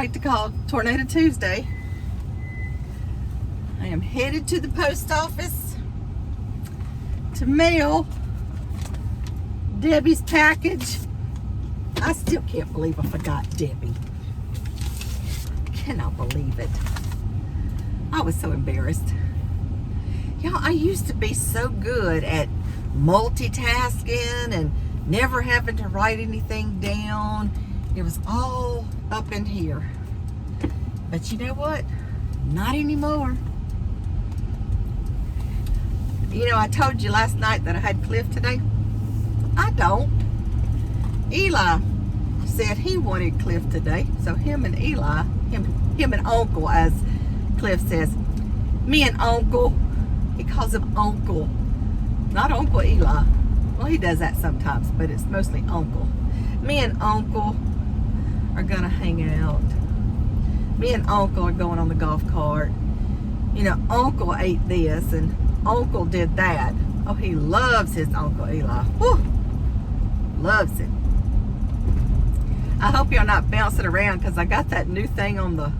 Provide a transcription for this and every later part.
like to call Tornado Tuesday. I am headed to the post office to mail Debbie's package. I still can't believe I forgot Debbie. Cannot believe it. I was so embarrassed. Y'all, I used to be so good at multitasking and never having to write anything down. It was all up in here. But you know what? Not anymore. You know, I told you last night that I had Cliff today. I don't. Eli said he wanted Cliff today. So him and Eli, him and Uncle, as Cliff says. Me and Uncle. He calls him Uncle. Not Uncle Eli. Well, he does that sometimes, but it's mostly Uncle. Me and Uncle are gonna hang out. Me and Uncle are going on the golf cart. You know, Uncle ate this and Uncle did that. Oh, he loves his Uncle Eli. Whew. Loves it. I hope you're not bouncing around because I got that new thing on the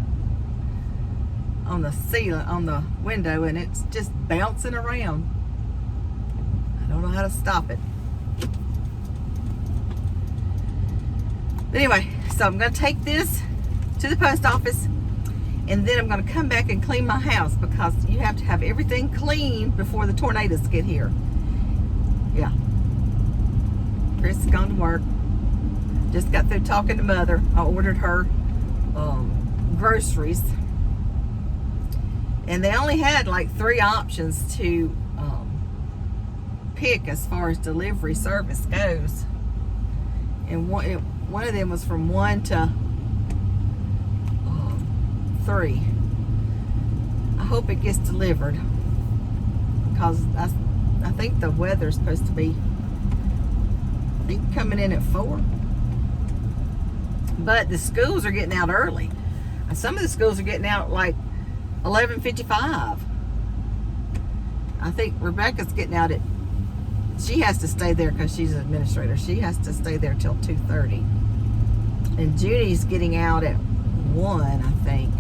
ceiling, on the window, and it's just bouncing around. I don't know how to stop it. But anyway, so I'm going to take this to the post office, and then I'm going to come back and clean my house because you have to have everything clean before the tornadoes get here. Yeah. Chris is going to work. Just got through talking to Mother. I ordered her groceries. And they only had like 3 options to pick as far as delivery service goes. And one of them was from 1 to 3. I hope it gets delivered because I think the weather's supposed to be, I think, coming in at 4. But the schools are getting out early. And some of the schools are getting out like 11:55. I think Rebecca's getting out at, she has to stay there because she's an administrator. She has to stay there till 2:30. And Judy's getting out at 1, I think.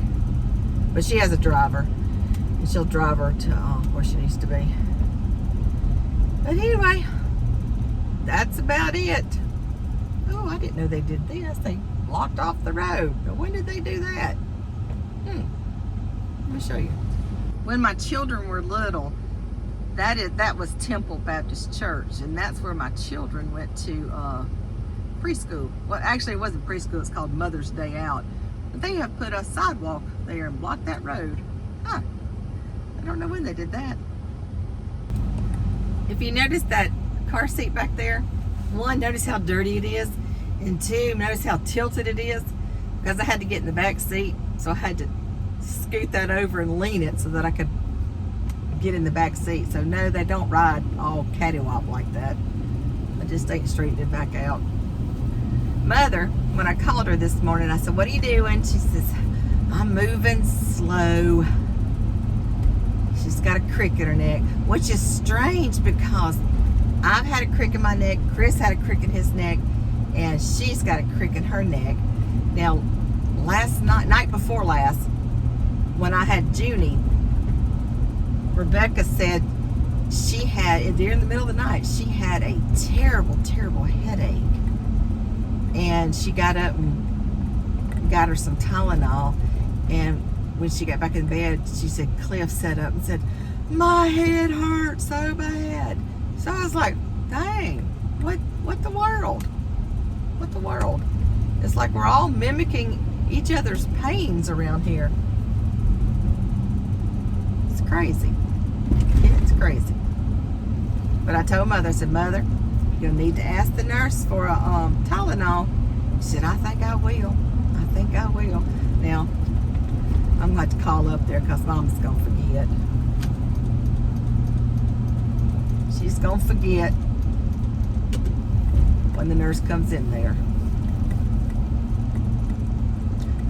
But she has a driver. And she'll drive her to where she needs to be. But anyway, that's about it. Oh, I didn't know they did this. They blocked off the road. When did they do that? Let me show you. When my children were little, that was Temple Baptist Church, and that's where my children went to preschool. Well, actually, it wasn't preschool. It's called Mother's Day Out. But they have put a sidewalk there and blocked that road. Huh. I don't know when they did that. If you notice that car seat back there, 1, notice how dirty it is, and 2, notice how tilted it is, because I had to get in the back seat, so I had to scoot that over and lean it so that I could get in the back seat. So no, they don't ride all cattywop like that. I just ain't straightened it back out. Mother, when I called her this morning, I said, "What are you doing?" She says, "I'm moving slow." She's got a crick in her neck, which is strange because I've had a crick in my neck, Chris had a crick in his neck, and she's got a crick in her neck. Now, night before last, when I had Junie, Rebecca said she had, during the middle of the night, she had a terrible, terrible headache. And she got up and got her some Tylenol. And when she got back in bed, she said, Cliff sat up and said, "My head hurts so bad." So I was like, dang, what the world? What the world? It's like we're all mimicking each other's pains around here. It's crazy. It's crazy. But I told Mother, I said, "Mother, you'll need to ask the nurse for a Tylenol." She said, "I think I will. I think I will." Now, I'm going to have to call up there because Mom's going to forget. She's going to forget when the nurse comes in there.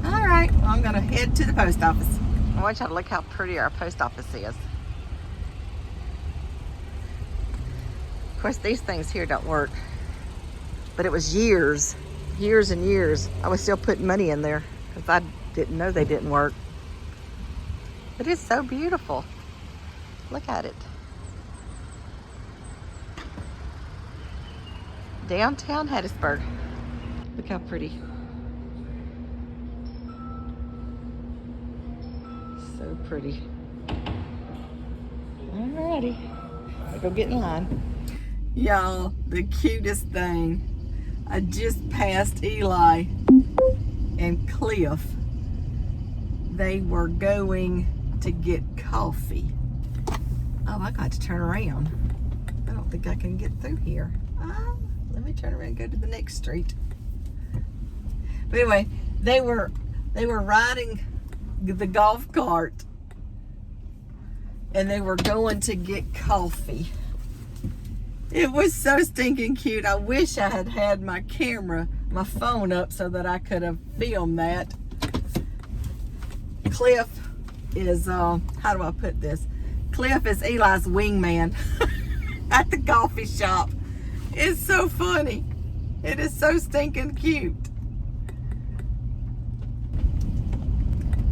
All right, well, I'm going to head to the post office. I want y'all to look how pretty our post office is. Of course, these things here don't work. But it was years and years. I was still putting money in there because Didn't know they didn't work. But it's so beautiful. Look at it. Downtown Hattiesburg. Look how pretty. So pretty. Alrighty. I'll go get in line. Y'all, the cutest thing. I just passed Eli and Cliff. They were going to get coffee. Oh, I got to turn around. I don't think I can get through here. Let me turn around and go to the next street. But anyway, they were riding the golf cart and they were going to get coffee. It was so stinking cute. I wish I had had my camera, my phone up so that I could have filmed that. Cliff is, how do I put this? Cliff is Eli's wingman at the coffee shop. It's so funny. It is so stinking cute.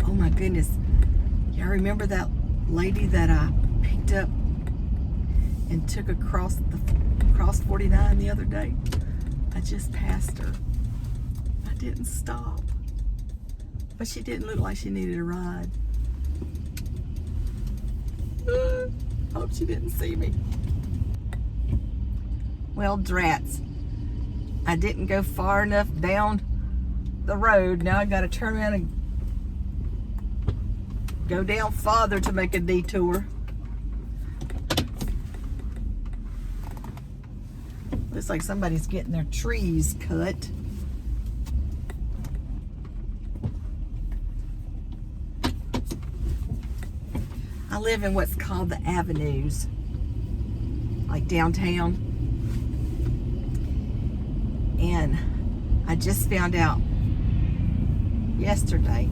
Oh my goodness. Y'all remember that lady that I picked up and took across 49 the other day? I just passed her. I didn't stop. But she didn't look like she needed a ride. Hope she didn't see me. Well, drats. I didn't go far enough down the road. Now I gotta turn around and go down farther to make a detour. Looks like somebody's getting their trees cut. I live in what's called the avenues, like downtown. And I just found out yesterday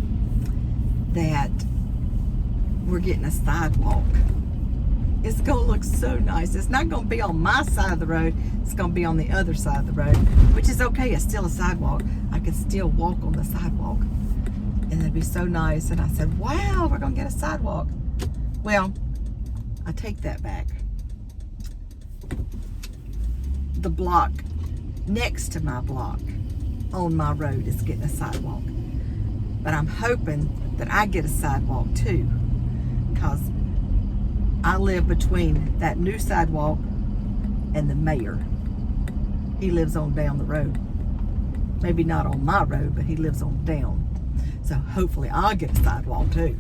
that we're getting a sidewalk. It's gonna look so nice. It's not gonna be on my side of the road. It's gonna be on the other side of the road, which is okay. It's still a sidewalk. I could still walk on the sidewalk. And it'd be so nice. And I said, wow, we're gonna get a sidewalk. Well, I take that back. The block next to my block on my road is getting a sidewalk. But I'm hoping that I get a sidewalk too, because I live between that new sidewalk and the mayor. He lives on down the road. Maybe not on my road, but he lives on down. So hopefully I'll get a sidewalk too.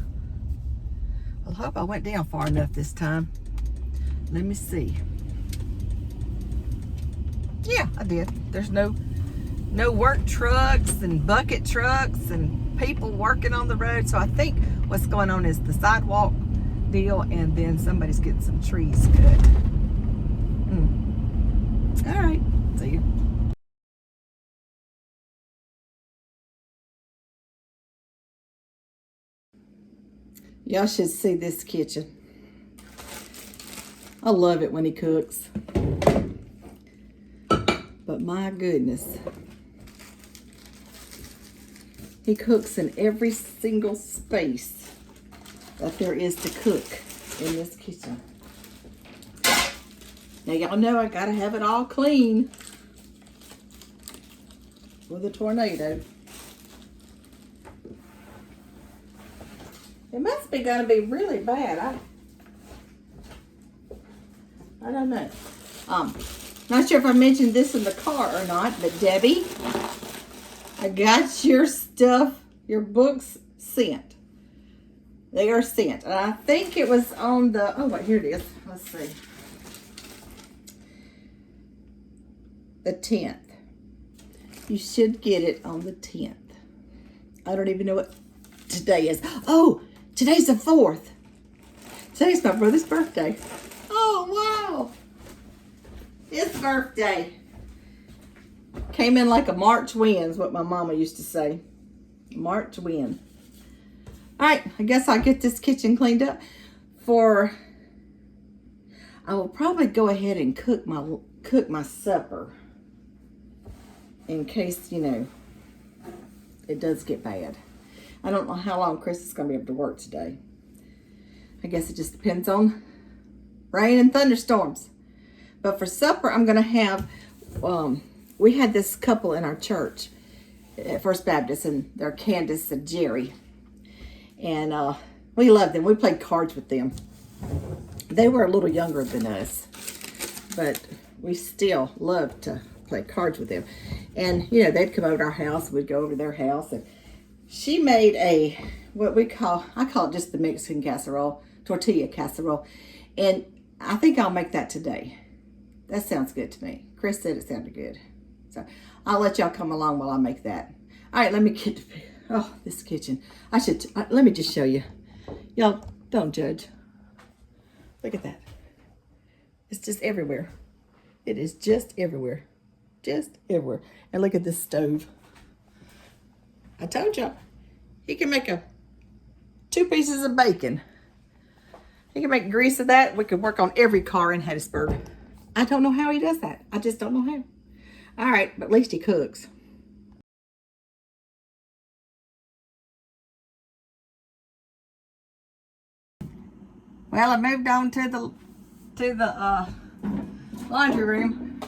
I hope I went down far enough this time. Let me see. Yeah, I did. There's no work trucks and bucket trucks and people working on the road. So I think what's going on is the sidewalk deal, and then somebody's getting some trees cut. All right, see you. Y'all should see this kitchen. I love it when he cooks. But my goodness. He cooks in every single space that there is to cook in this kitchen. Now y'all know I gotta have it all clean with a tornado. It must be gonna be really bad. I don't know. Not sure if I mentioned this in the car or not, but Debbie, I got your stuff, your books sent. They are sent. And I think it was on the, oh wait, here it is. Let's see. The 10th. You should get it on the 10th. I don't even know what today is. Oh, today's the 4th. Today's my brother's birthday. Oh, wow. His birthday. Came in like a March wind is what my mama used to say. March wind. All right, I guess I'll get this kitchen cleaned up. I will probably go ahead and cook my supper in case, you know, it does get bad. I don't know how long Chris is going to be able to work today. I guess it just depends on rain and thunderstorms. But for supper, I'm going to have, we had this couple in our church at First Baptist, and they're Candace and Jerry. And we loved them. We played cards with them. They were a little younger than us, but we still loved to play cards with them. And, you know, they'd come over to our house, we'd go over to their house, and she made I call it just the Mexican casserole, tortilla casserole. And I think I'll make that today. That sounds good to me. Chris said it sounded good. So I'll let y'all come along while I make that. All right, let me get to, this kitchen. Let me just show you. Y'all, don't judge. Look at that. It's just everywhere. It is just everywhere. Just everywhere. And look at this stove. I told y'all, he can make 2 pieces of bacon. He can make grease of that. We could work on every car in Hattiesburg. I don't know how he does that. I just don't know how. All right, but at least he cooks. Well, I moved on to the laundry room.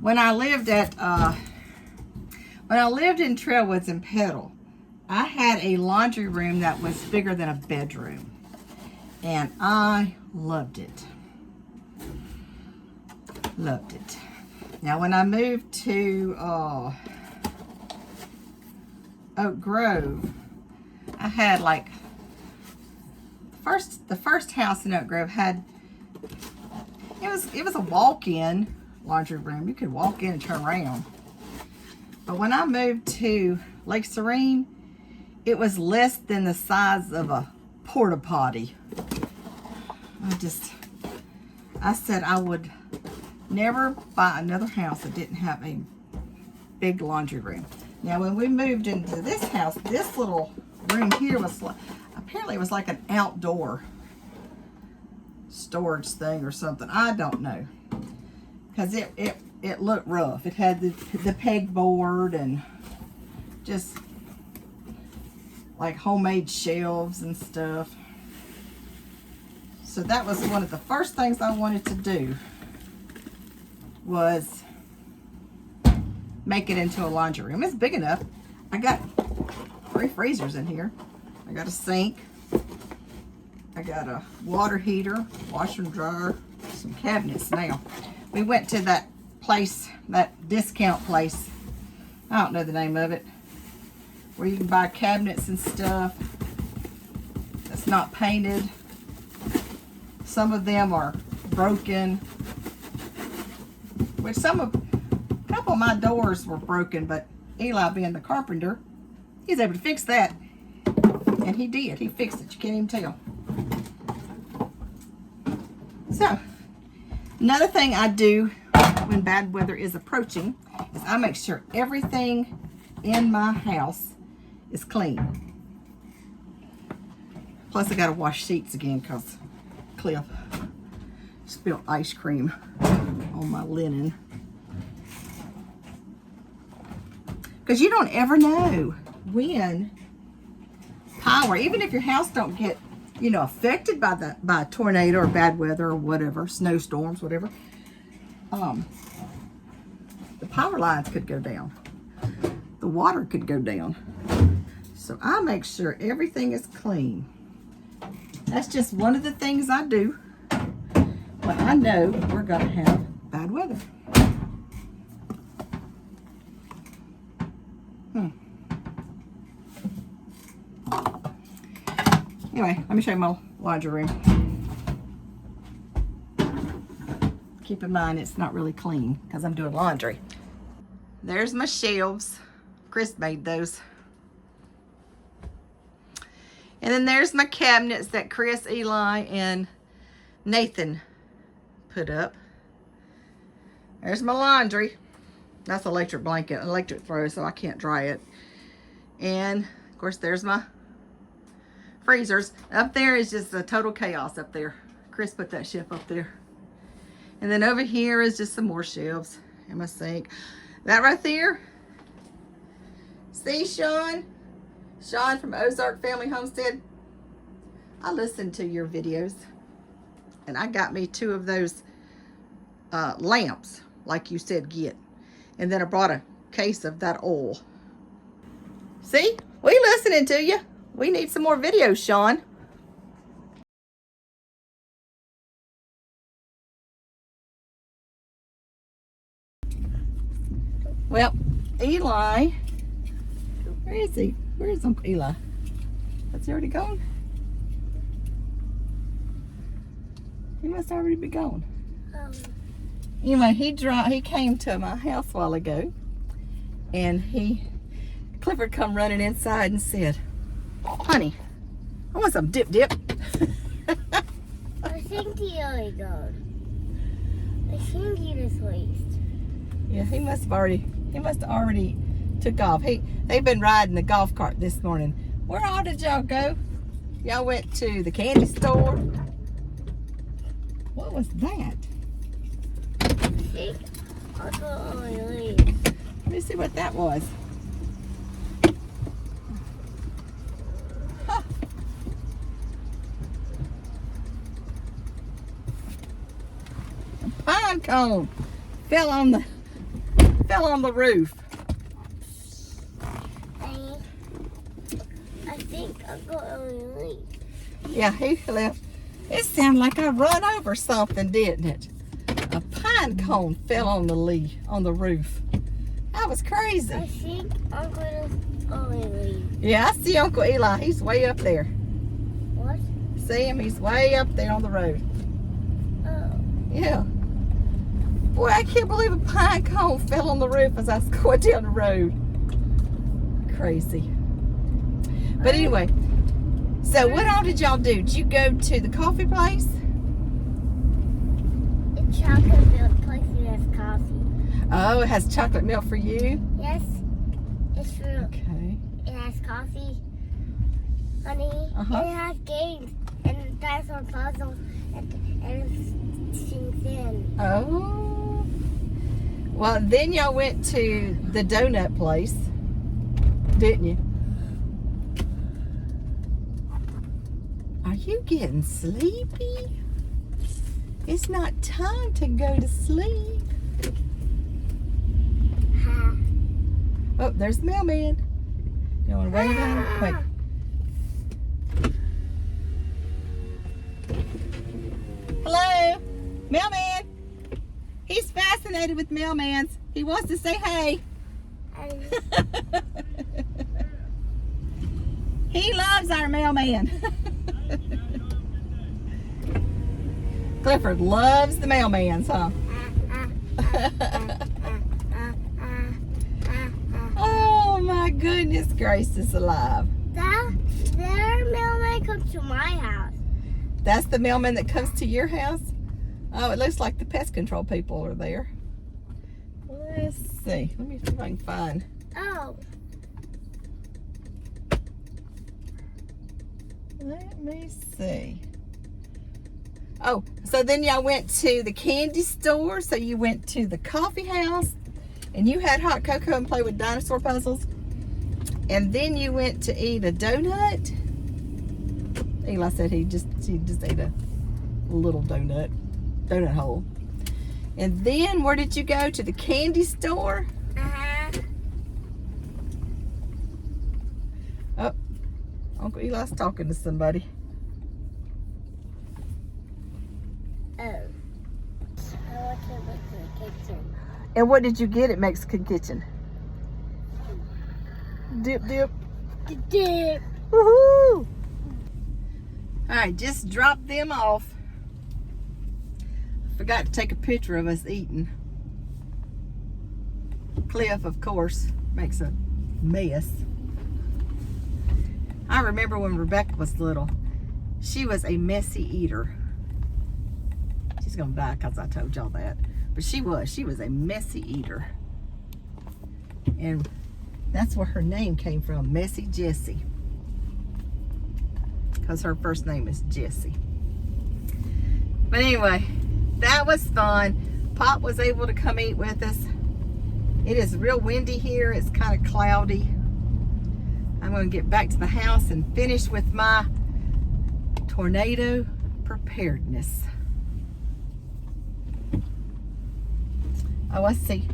When I lived in Trailwoods and Petal, I had a laundry room that was bigger than a bedroom, and I loved it. Loved it. Now, when I moved to Oak Grove, I had like the first house in Oak Grove had it was a walk-in laundry room. You could walk in and turn around. But when I moved to Lake Serene, it was less than the size of a porta potty. I said I would never buy another house that didn't have a big laundry room. Now, when we moved into this house, this little room here was apparently it was like an outdoor storage thing or something. I don't know, because it looked rough. It had the pegboard and just like homemade shelves and stuff. So that was one of the first things I wanted to do, was make it into a laundry room. It's big enough. I got 3 freezers in here. I got a sink. I got a water heater, washer and dryer, some cabinets. Now, we went to that place, that discount place. I don't know the name of it, where you can buy cabinets and stuff that's not painted. Some of them are broken, which a couple of my doors were broken, but Eli, being the carpenter, he's able to fix that. And he did. He fixed it. You can't even tell. So, another thing I do when bad weather is approaching is I make sure everything in my house is clean. Plus, I got to wash sheets again because Cliff spilled ice cream on my linen. Because you don't ever know when power, even if your house don't get, affected by a tornado or bad weather or whatever, snowstorms, whatever, the power lines could go down. The water could go down. So I make sure everything is clean. That's just one of the things I do when I know we're going to have bad weather. Anyway, let me show you my laundry room. Keep in mind it's not really clean because I'm doing laundry. There's my shelves. Chris made those. And then there's my cabinets that Chris, Eli, and Nathan put up. There's my laundry. That's electric blanket, electric throw, so I can't dry it. And of course there's my freezers. Up there is just a total chaos up there. Chris put that shelf up there. And then over here is just some more shelves and my sink. That right there See, Sean? Sean from Ozark Family Homestead. I listened to your videos. And I got me 2 of those lamps, like you said, get. And then I brought a case of that oil. See? We listening to you. We need some more videos, Sean. Well, Eli, where is he? Where is Uncle Eli? Has he already gone? He must already be gone. Anyway, he came to my house a while ago, and Clifford come running inside and said, "Honey, I want some dip." I think he already gone. I think he just waste. Yeah, he must have already took off. They've been riding the golf cart this morning. Where all did y'all go? Y'all went to the candy store. What was that? I think Uncle only leaves. Let me see what that was. Huh. A pine cone fell on the roof. I think Uncle only leaves. Yeah, he left. It sounded like I run over something, didn't it? A pine cone fell on the roof. That was crazy. I think Uncle only leaves. Yeah, I see Uncle Eli. He's way up there. What? See him? He's way up there on the road. Oh. Yeah. Boy, I can't believe a pine cone fell on the roof as I was going down the road. Crazy. But anyway, so what all did y'all do? Did you go to the coffee place? It's chocolate milk place that has coffee. Oh, it has chocolate milk for you? Yes. It's for Okay. it has coffee, honey, Uh-huh. and it has games and dinosaur puzzles and things in. Oh. Well, then y'all went to the donut place, didn't you? Are you getting sleepy? It's not time to go to sleep. Ha. Oh, there's the mailman. You want to wave at him? Wait. Hello, mailman. He's fascinated with mailmans. He wants to say hey. He loves our mailman. Clifford loves the mailmans, huh? Oh my goodness gracious alive. Their mailman comes to my house. That's the mailman that comes to your house? Oh, it looks like the pest control people are there. Let's see. Let me see if I can find. Oh. Let me see. Oh, so then y'all went to the candy store. So you went to the coffee house and you had hot cocoa and play with dinosaur puzzles. And then you went to eat a donut. Eli said he just ate a little donut hole. And then where did you go? To the candy store? Uh-huh. Oh, Uncle Eli's talking to somebody. Oh. I want to look for the kitchen. And what did you get at Mexican Kitchen? Dip. Dip. Woohoo! Alright, just dropped them off. Forgot to take a picture of us eating. Cliff, of course, makes a mess. I remember when Rebecca was little, she was a messy eater. She's gonna die because I told y'all that. But she was a messy eater. And that's where her name came from, Messy Jessie. Because her first name is Jessie. But anyway, that was fun. Pop was able to come eat with us. It is real windy here. It's kind of cloudy. I'm going to get back to the house and finish with my tornado preparedness. Oh, I see.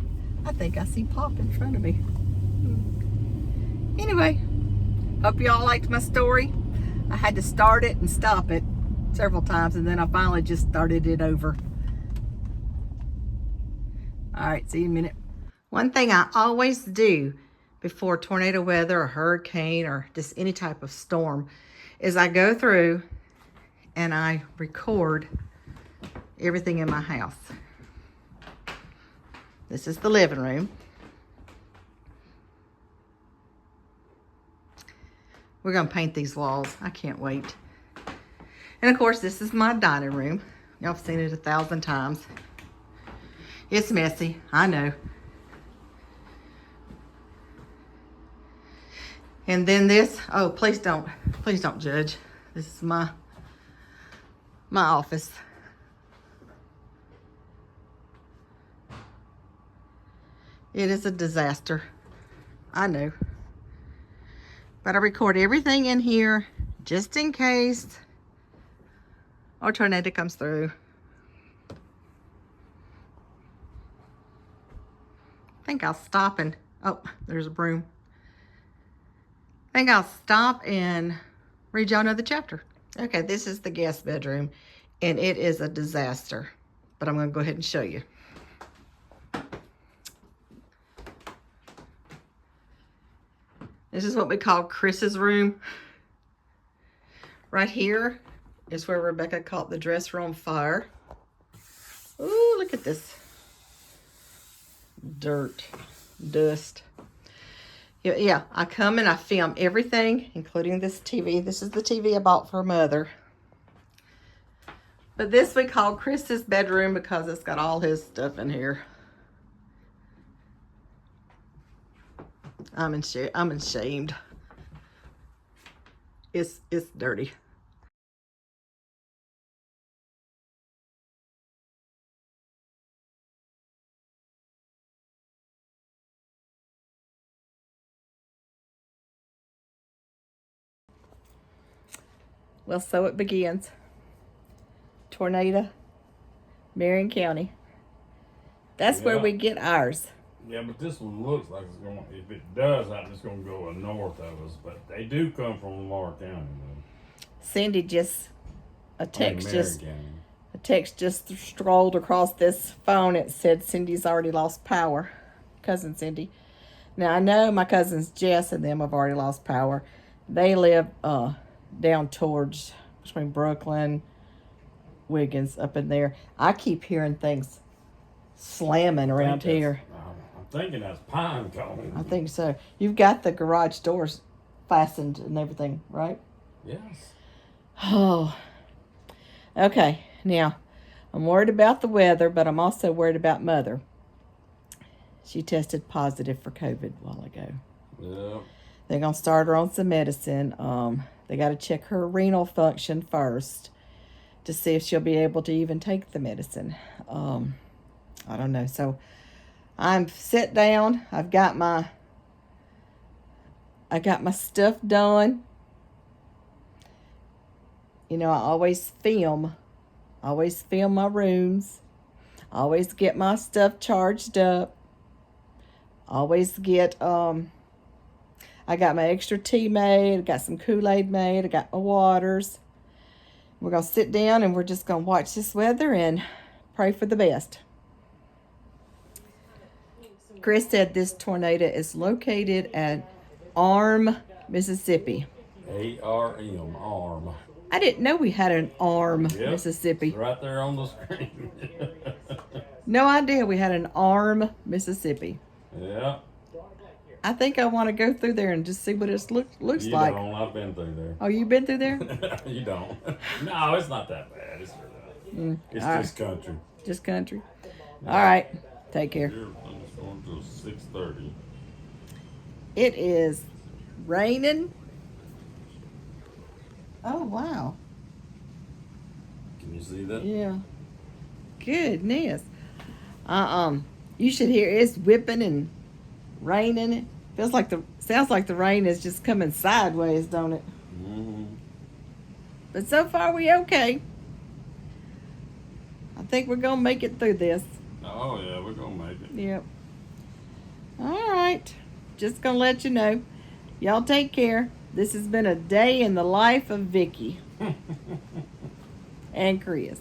I think I see Pop in front of me. Anyway, hope y'all liked my story. I had to start it and stop it several times, and then I finally just started it over. All right, see you in a minute. One thing I always do before tornado weather or hurricane or just any type of storm is I go through and I record everything in my house. This is the living room. We're gonna paint these walls. I can't wait. And of course, this is my dining room. Y'all have seen it 1,000 times. It's messy, I know. And then this, oh, please don't judge. This is my office. It is a disaster, I know. But I record everything in here just in case a tornado comes through. I think I'll stop and, oh, there's a broom. I think I'll stop and read y'all another chapter. Okay, this is the guest bedroom, and it is a disaster. But I'm gonna go ahead and show you. This is what we call Chris's room. Right here is where Rebecca caught the dresser on fire. Ooh, look at this. Dirt, dust. Yeah, I come and I film everything, including this TV. This is the TV I bought for Mother. But this we call Chris's bedroom because it's got all his stuff in here. I'm ashamed. It's dirty. Well, so it begins. Tornado, Marion County. That's where we get ours. Yeah, but this one looks like it's going, if it does, it's going to go north of us. But they do come from Lamar County, though. Cindy just, a text County. just strolled across this phone. It said Cindy's already lost power. Cousin Cindy. Now, I know my cousins Jess and them have already lost power. They live down towards, between Brooklyn, Wiggins, up in there. I keep hearing things slamming around here. I'm thinking that's pine cone. I think so. You've got the garage doors fastened and everything, right? Yes. Oh. Okay, now, I'm worried about the weather, but I'm also worried about Mother. She tested positive for COVID a while ago. Yeah. They're going to start her on some medicine. They got to check her renal function first to see if she'll be able to even take the medicine. I don't know. So I'm sit down. I got my stuff done. You know, I always film my rooms. I always get my stuff charged up. Always get, I got my extra tea made. I got some Kool-Aid made. I got my waters. We're going to sit down and we're just going to watch this weather and pray for the best. Chris said this tornado is located at Arm, Mississippi. A-R-M, arm. I didn't know we had an Arm, Yep, Mississippi. it's right there on the screen. No idea we had an Arm, Mississippi. Yeah. I think I want to go through there and just see what it looks You like. don't. I've been through there. Oh, you've been through there? You don't. No, it's not that bad. It's just country. Just country. All right. Take care. Here, I'm just going to 6:30. It is raining. Oh, wow. Can you see that? Yeah. Goodness. You should hear it's whipping and raining. Sounds like the rain is just coming sideways, don't it? Mm-hmm. But so far we okay. I think we're gonna make it through this. Oh yeah, we're gonna make it. Yep. All right. Just gonna let you know. Y'all take care. This has been a day in the life of Vicky and Chris.